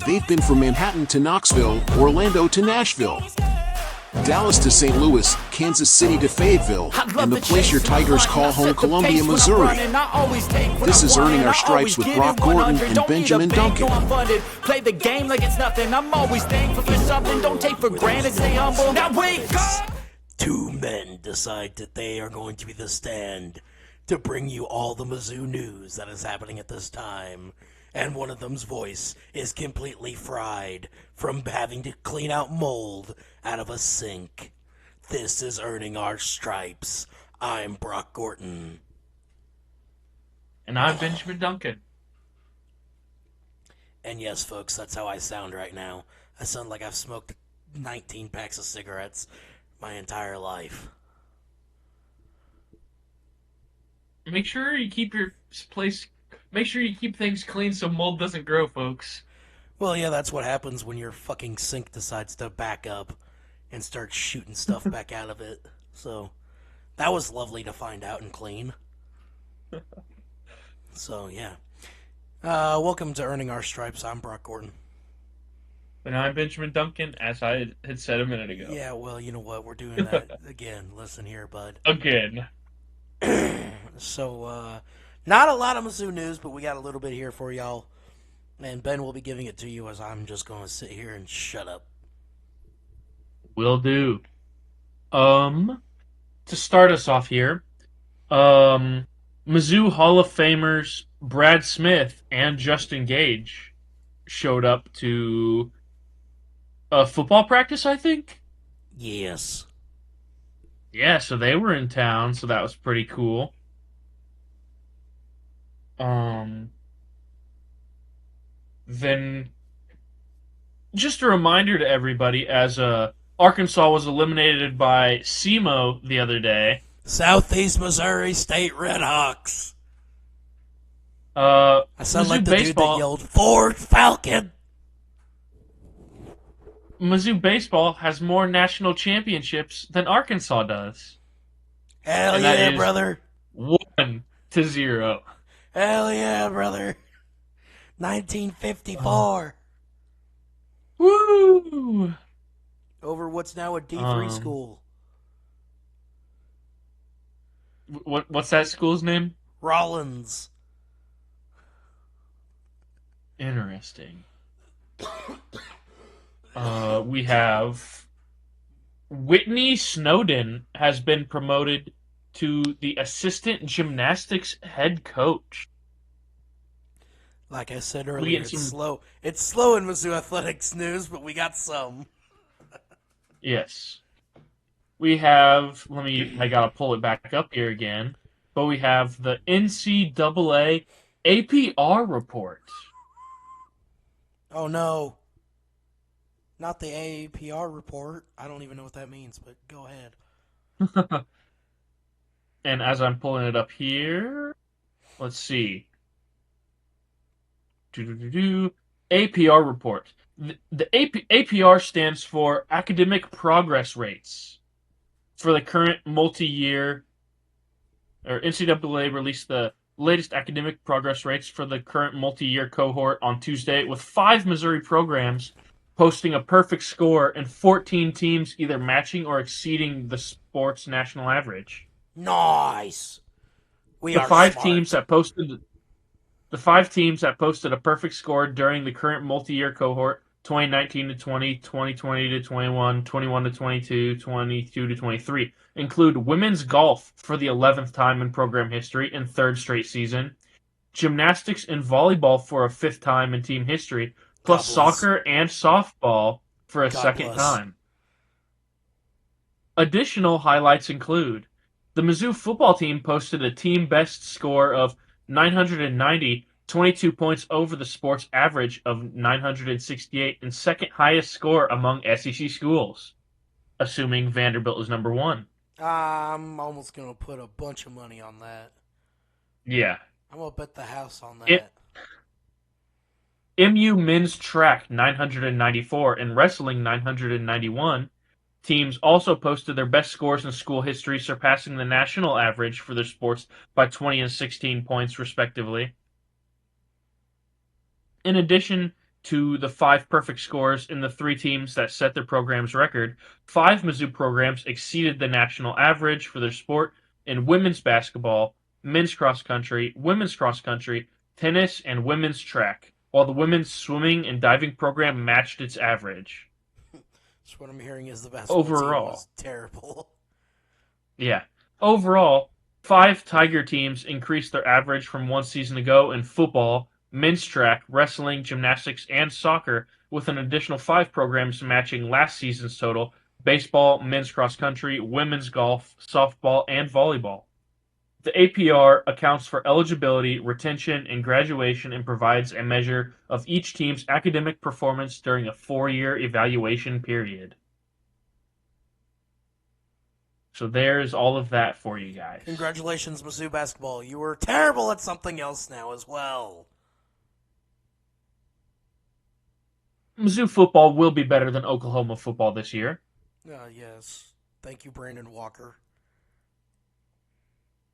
They've been from Manhattan to Knoxville, Orlando to Nashville, Dallas to St. Louis, Kansas City to Fayetteville, and the place your Tigers call home, Columbia, Missouri. This is Earning Our Stripes with Brock Gordon and Benjamin Duncan. Play the game like it's nothing. I'm always thankful for something. Don't take for granted, stay humble. Now wake up! Two men decide that they are going to be the stand to bring you all the Mizzou news that is happening at this time. And one of them's voice is completely fried from having to clean out mold out of a sink. This is Earning Our Stripes. I'm Brock Gordon. And I'm Benjamin Duncan. And yes, folks, that's how I sound right now. I sound like I've smoked 19 packs of cigarettes my entire life. Make sure you keep your place... Make sure you keep things clean so mold doesn't grow, folks. Well, yeah, that's what happens when your fucking sink decides to back up and start shooting stuff back out of it. So, that was lovely to find out and clean. So, yeah. Welcome to Earning Our Stripes. I'm Brock Gordon. And I'm Benjamin Duncan, as I had said a minute ago. Yeah, well, you know what? We're doing that again. Listen here, bud. Again. So, not a lot of Mizzou news, but we got a little bit here for y'all. And Ben will be giving it to you as I'm just going to sit here and shut up. Will do. To start us off here, Mizzou Hall of Famers Brad Smith and Justin Gage showed up to a football practice, I think? Yes. Yeah, so they were in town, so that was pretty cool. Then, just a reminder to everybody, as Arkansas was eliminated by SEMO the other day. Southeast Missouri State Redhawks. I sound like the dude that yelled, Ford Falcon! Mizzou baseball has more national championships than Arkansas does. Hell yeah, brother. 1-0. Hell yeah, brother. 1954. Woo! Over what's now a D3 school. What's that school's name? Rollins. Interesting. We have Whitney Snowden has been promoted to the assistant gymnastics head coach. Like I said earlier, it's slow. It's slow in Mizzou athletics news, but we got some. Yes. We have, I gotta pull it back up here again, but we have the NCAA APR Report. Oh no. Not the APR Report. I don't even know what that means, but go ahead. And as I'm pulling it up here, let's see. APR Report. The APR stands for Academic Progress Rates. For the current multi-year, or NCAA released the latest academic progress rates for the current multi-year cohort on Tuesday, with 5 Missouri programs posting a perfect score and 14 teams either matching or exceeding the sport's national average. Nice. The five teams that posted a perfect score during the current multi-year cohort, 2019 to 20, 2020 to 21, 21 to 22, 22 to 23, include women's golf for the 11th time in program history and 3rd straight season, gymnastics and volleyball for a 5th time in team history, plus soccer and softball for a 2nd time. Additional highlights include the Mizzou football team posted a team best score of 990, 22 points over the sport's average of 968, and 2nd highest score among SEC schools, assuming Vanderbilt is number 1. I'm almost going to put a bunch of money on that. Yeah. I'm going to bet the house on that. MU men's track 994 and wrestling 991. Teams also posted their best scores in school history, surpassing the national average for their sports by 20 and 16 points, respectively. In addition to the 5 perfect scores in the 3 teams that set their program's record, 5 Mizzou programs exceeded the national average for their sport in women's basketball, men's cross country, tennis, and women's track, while the women's swimming and diving program matched its average. So what I'm hearing is the basketball team was terrible. Yeah. Overall, 5 Tiger teams increased their average from one season ago in football, men's track, wrestling, gymnastics, and soccer, with an additional 5 programs matching last season's total: baseball, men's cross country, women's golf, softball, and volleyball. The APR accounts for eligibility, retention, and graduation and provides a measure of each team's academic performance during a 4-year evaluation period. So there's all of that for you guys. Congratulations, Mizzou basketball. You were terrible at something else now as well. Mizzou football will be better than Oklahoma football this year. Yes. Thank you, Brandon Walker.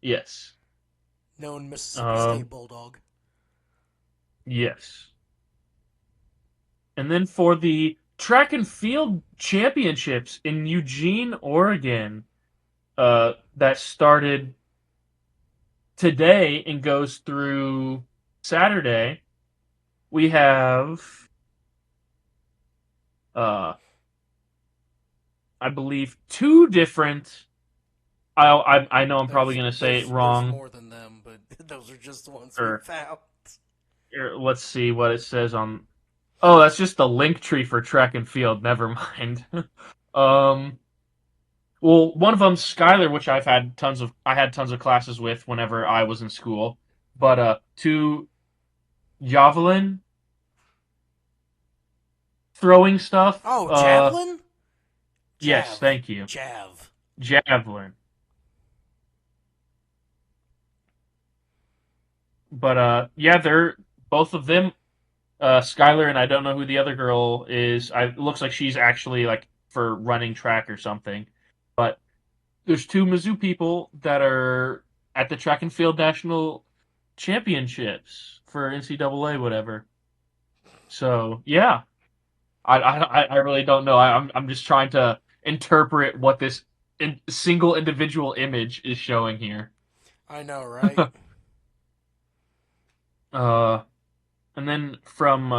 Yes. Known Mississippi State Bulldog. Yes. And then for the track and field championships in Eugene, Oregon, that started today and goes through Saturday, we have, I believe, 2 different. I know I'm probably going to say it wrong. There's more than them, but those are just the ones we found. Here, let's see what it says on. Oh, that's just the link tree for track and field. Never mind. Well, one of them's Skylar, which I had tons of classes with whenever I was in school. But 2 Javelin throwing stuff. Oh, Javelin? Yes, thank you. Javelin. But yeah, they're both of them. Skylar, and I don't know who the other girl is. It looks like she's actually like for running track or something. But there's 2 Mizzou people that are at the track and field national championships for NCAA, whatever. So yeah, I really don't know. I'm just trying to interpret what this single individual image is showing here. I know, right? And then from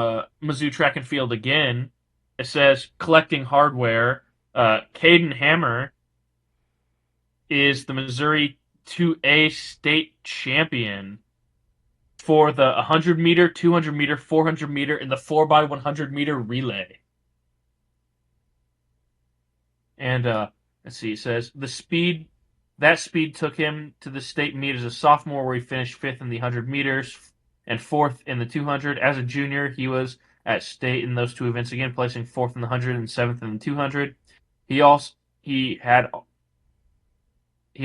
Mizzou Track and Field again, it says collecting hardware. Kaden Hamner is the Missouri 2A state champion for the 100-meter, 200-meter, 400-meter, and the 4x100-meter relay. And let's see, it says that speed took him to the state meet as a sophomore, where he finished 5th in the 100 meters and 4th in the 200. As a junior, he was at state in those 2 events again, placing 4th in the 100 and 7th in the 200. He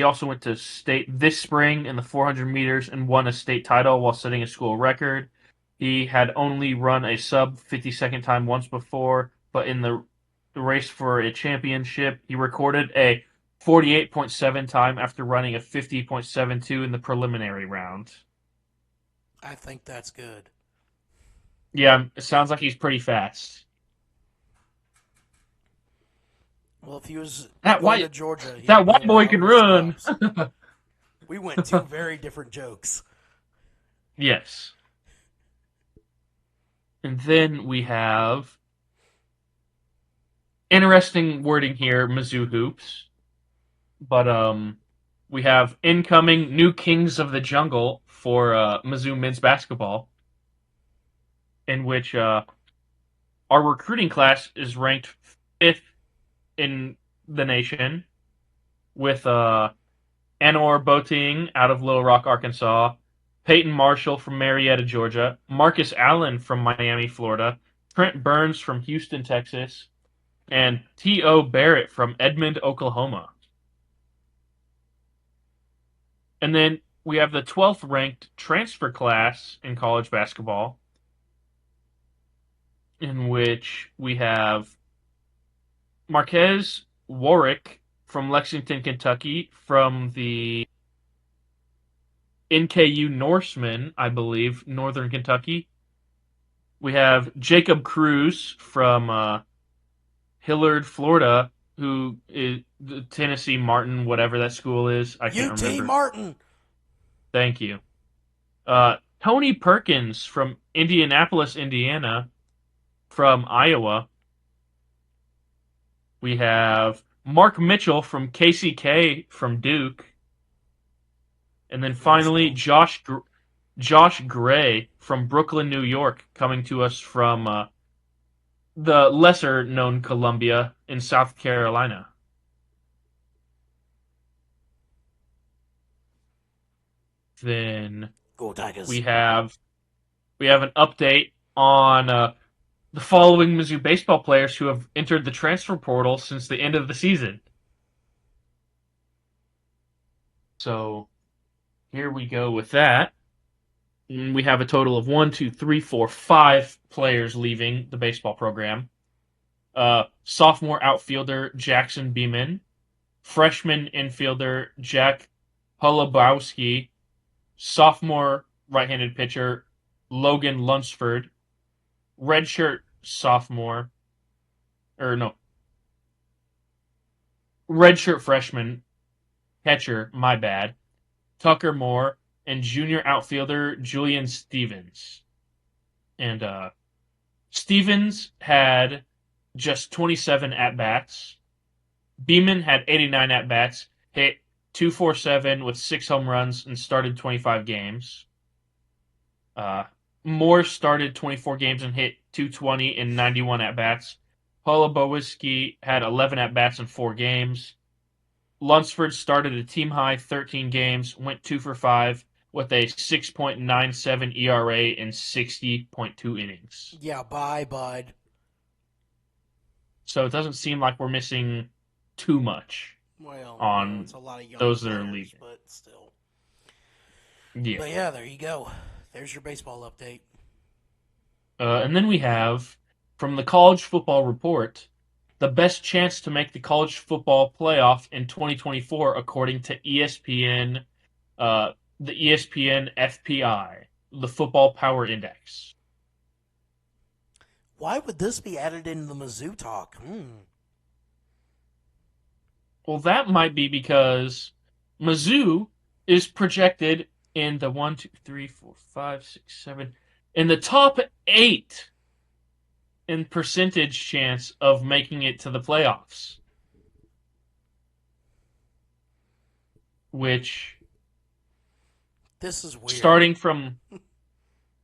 also went to state this spring in the 400 meters and won a state title while setting a school record. He had only run a sub 50-second time once before, but in the race for a championship, he recorded a 48.7 time after running a 50.72 in the preliminary round. I think that's good. Yeah, it sounds like he's pretty fast. Well, if he was to Georgia, that white boy can run. We went 2 very different jokes. Yes. And then we have interesting wording here, Mizzou hoops. But we have incoming new kings of the jungle for Mizzou men's basketball, in which our recruiting class is ranked 5th in the nation, with Anwar Boateng out of Little Rock, Arkansas, Peyton Marshall from Marietta, Georgia, Marcus Allen from Miami, Florida, Trent Burns from Houston, Texas, and T.O. Barrett from Edmond, Oklahoma. And then we have the 12th ranked transfer class in college basketball, in which we have Marquez Warwick from Lexington, Kentucky, from the NKU Norsemen, I believe, Northern Kentucky. We have Jacob Cruz from Hillard, Florida, who is the Tennessee Martin, whatever that school is. I can't UT remember. Martin. Thank you. Tony Perkins from Indianapolis, Indiana, from Iowa. We have Mark Mitchell from KCK from Duke. And then finally, Josh Gray from Brooklyn, New York, coming to us from the lesser-known Columbia in South Carolina. Then Go Tigers. we have an update on the following Mizzou baseball players who have entered the transfer portal since the end of the season. So here we go with that. And we have a total of 5 players leaving the baseball program. Sophomore outfielder Jackson Beeman, freshman infielder Jack Holubowski, sophomore right-handed pitcher Logan Lunsford, redshirt freshman catcher, Tucker Moore, and junior outfielder Julian Stevens. And Stevens had just 27 at-bats. Beeman had 89 at-bats, hit .247 with 6 home runs, and started 25 games. Moore started 24 games and hit .220 in 91 at-bats. Holobowiski had 11 at-bats in 4 games. Lunsford started a team-high 13 games, went 2 for 5, with a 6.97 ERA in 60.2 innings. Yeah, bye, bud. So it doesn't seem like we're missing too much on it's a lot of young those that players, are leaving. But still. Yeah. But yeah, there you go. There's your baseball update. And then we have, from the College Football Report, the best chance to make the College Football Playoff in 2024, according to ESPN, the ESPN FPI, the Football Power Index. Why would this be added into the Mizzou talk? Well, that might be because Mizzou is projected in the 1, 2, 3, 4, 5, 6, 7, in the top 8 in percentage chance of making it to the playoffs. Which, this is weird. starting from,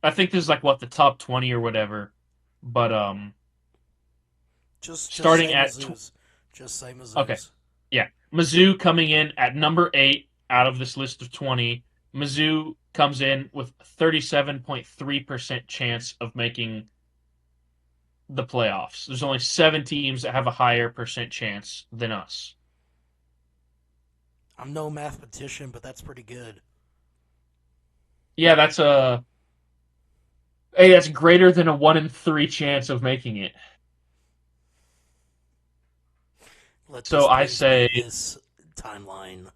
I think this is like the top 20 or whatever, but just starting say at Mizzou's. Just say Mizzou's. Okay. Yeah, Mizzou coming in at number 8 out of this list of 20. Mizzou comes in with 37.3% chance of making the playoffs. There's only 7 teams that have a higher percent chance than us. I'm no mathematician, but that's pretty good. Yeah, that's greater than a 1 in 3 chance of making it. So I say this timeline.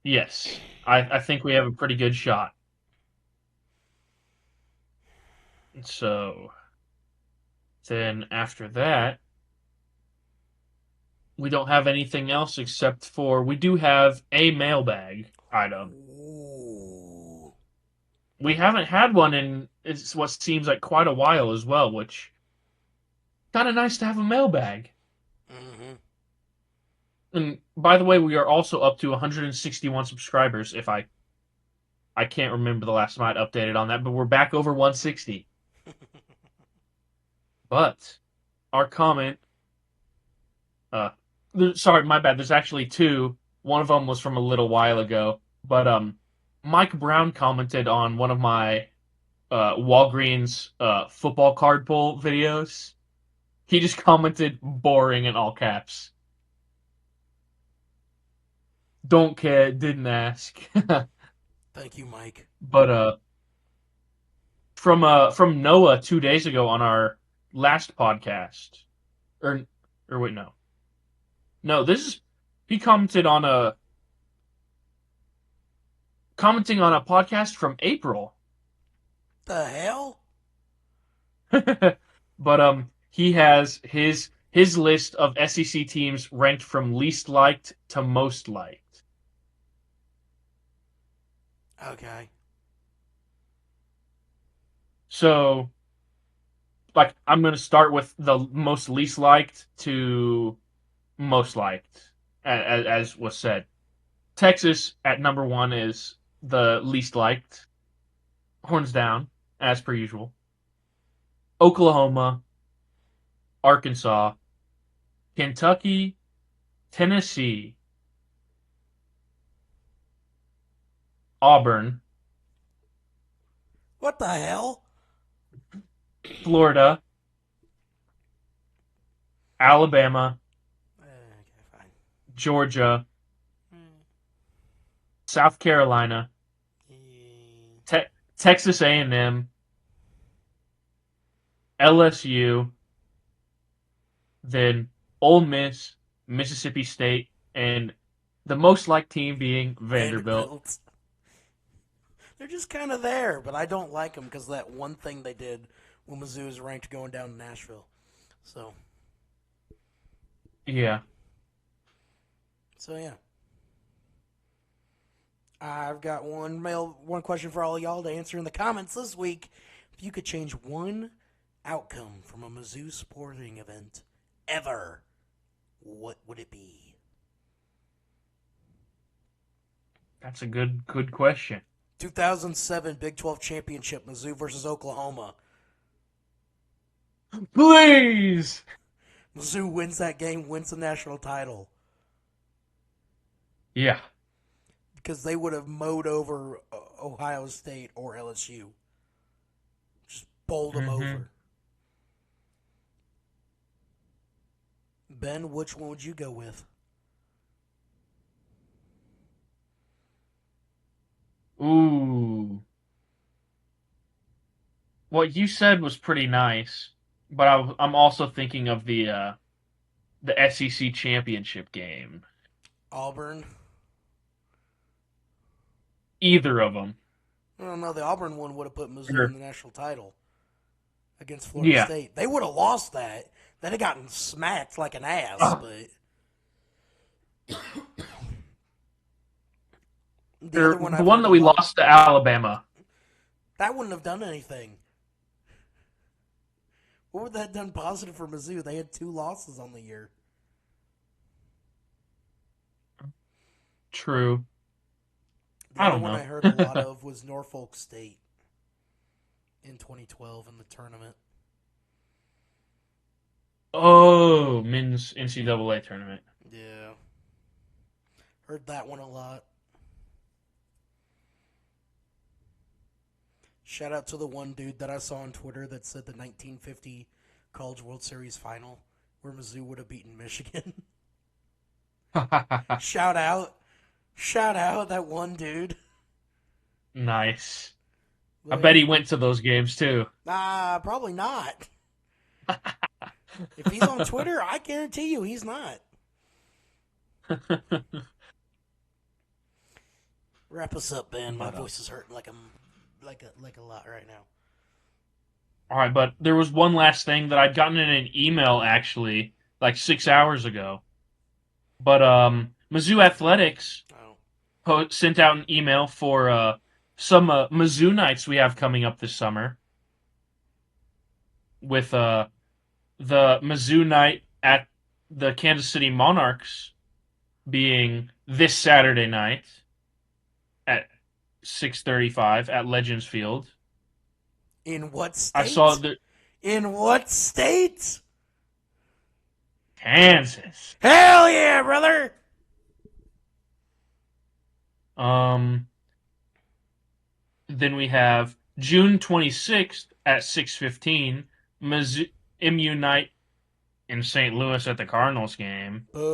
Yes, I think we have a pretty good shot. So then after that, we don't have anything else except for we do have a mailbag item. Ooh. We haven't had one in it's what seems like quite a while as well, which kind of nice to have a mailbag. Mm-hmm. And by the way, we are also up to 161 subscribers. If I can't remember the last time I updated on that, but we're back over 160. But our comment, sorry, my bad. There's actually 2. One of them was from a little while ago, but Mike Brown commented on one of my Walgreens football card pull videos. He just commented "boring" in all caps. Don't care, didn't ask. Thank you, Mike. But from Noah 2 days ago on our last podcast, or wait, no, this is he commenting on a podcast from April. The hell? But he has his list of SEC teams ranked from least liked to most liked. Okay. So, like, I'm going to start with the most least liked to most liked, as was said. Texas at number 1 is the least liked, horns down, as per usual. Oklahoma, Arkansas, Kentucky, Tennessee, Auburn, What the hell? Florida, Alabama, Okay, fine. Georgia, South Carolina, Texas A&M, LSU, then Ole Miss, Mississippi State, and the most liked team being Vanderbilt. They're just kind of there, but I don't like them because of that one thing they did when Mizzou was ranked going down to Nashville. So Yeah. yeah. I've got one question for all y'all to answer in the comments this week. If you could change one outcome from a Mizzou sporting event ever, what would it be? That's a good question. 2007 Big 12 Championship, Mizzou versus Oklahoma. Please! Mizzou wins that game, wins the national title. Yeah. Because they would have mowed over Ohio State or LSU. Just bowled them over. Ben, which one would you go with? Ooh. What you said was pretty nice, but I'm also thinking of the SEC championship game. Auburn? Either of them. I don't know. The Auburn one would have put Mizzou in the national title against Florida State. They would have lost that. They'd have gotten smacked like an ass, but... the one that we lost to Alabama. That wouldn't have done anything. What would that have done positive for Mizzou? They had 2 losses on the year. True. The I other don't one know. I heard a lot of was Norfolk State in 2012 in the tournament. Oh, men's NCAA tournament. Yeah. Heard that one a lot. Shout out to the one dude that I saw on Twitter that said the 1950 College World Series final where Mizzou would have beaten Michigan. Shout out. Shout out that one dude. Nice. I bet he went to those games too. Probably not. If he's on Twitter, I guarantee you he's not. Wrap us up, Ben. My voice is hurting like a lot right now. All right, but there was one last thing that I'd gotten in an email actually, like 6 hours ago. But Mizzou Athletics sent out an email for some Mizzou nights we have coming up this summer. With the Mizzou night at the Kansas City Monarchs being this Saturday night at 6:35 at Legends Field. In what state? I saw the In what state? Kansas. Hell yeah, brother! Then we have June 26th at 6:15, MU night in St. Louis at the Cardinals game. Boo!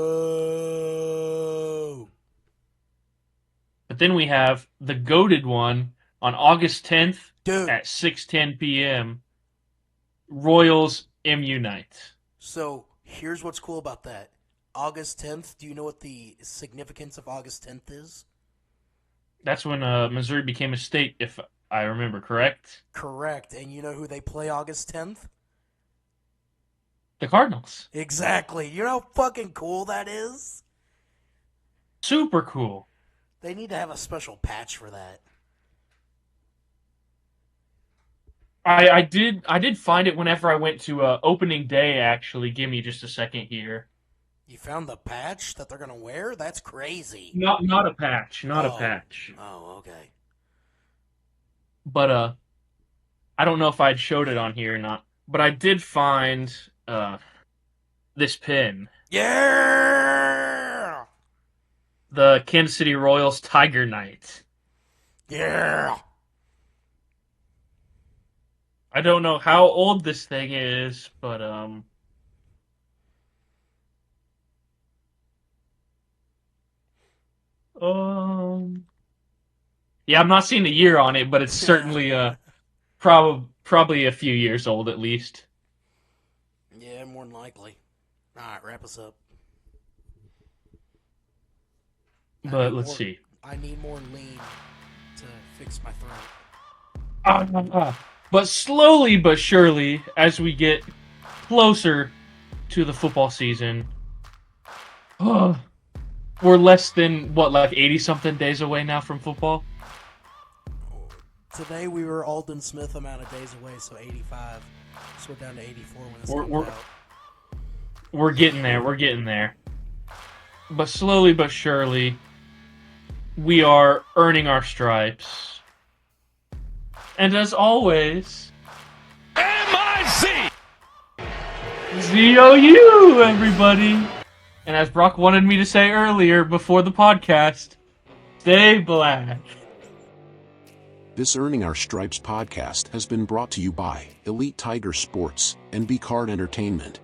But then we have the goated one on August 10th at 6:10 p.m. Royals MU night. So here's what's cool about that. August 10th, do you know what the significance of August 10th is? That's when Missouri became a state, if I remember, correct? Correct. And you know who they play August 10th? The Cardinals. Exactly. You know how fucking cool that is? Super cool. They need to have a special patch for that. I did find it whenever I went to opening day. Actually, give me just a second here. You found the patch that they're gonna wear? That's crazy. Not a patch, not a patch. Oh, okay. But I don't know if I'd showed it on here or not. But I did find this pin. Yeah! The Kansas City Royals Tiger Knight. Yeah! I don't know how old this thing is, but yeah, I'm not seeing the year on it, but it's certainly probably a few years old at least. Yeah, more than likely. Alright, wrap us up. But let's see. I need more lean to fix my throat. But slowly but surely, as we get closer to the football season, we're less than, like 80-something days away now from football? Today we were Alden Smith amount of days away, so 85. So we're down to 84 when this comes out. We're getting there. But slowly but surely, we are earning our stripes. And as always, MIC! ZOU, everybody! And as Brock wanted me to say earlier before the podcast, stay black. This Earning Our Stripes podcast has been brought to you by Elite Tiger Sports and B Card Entertainment.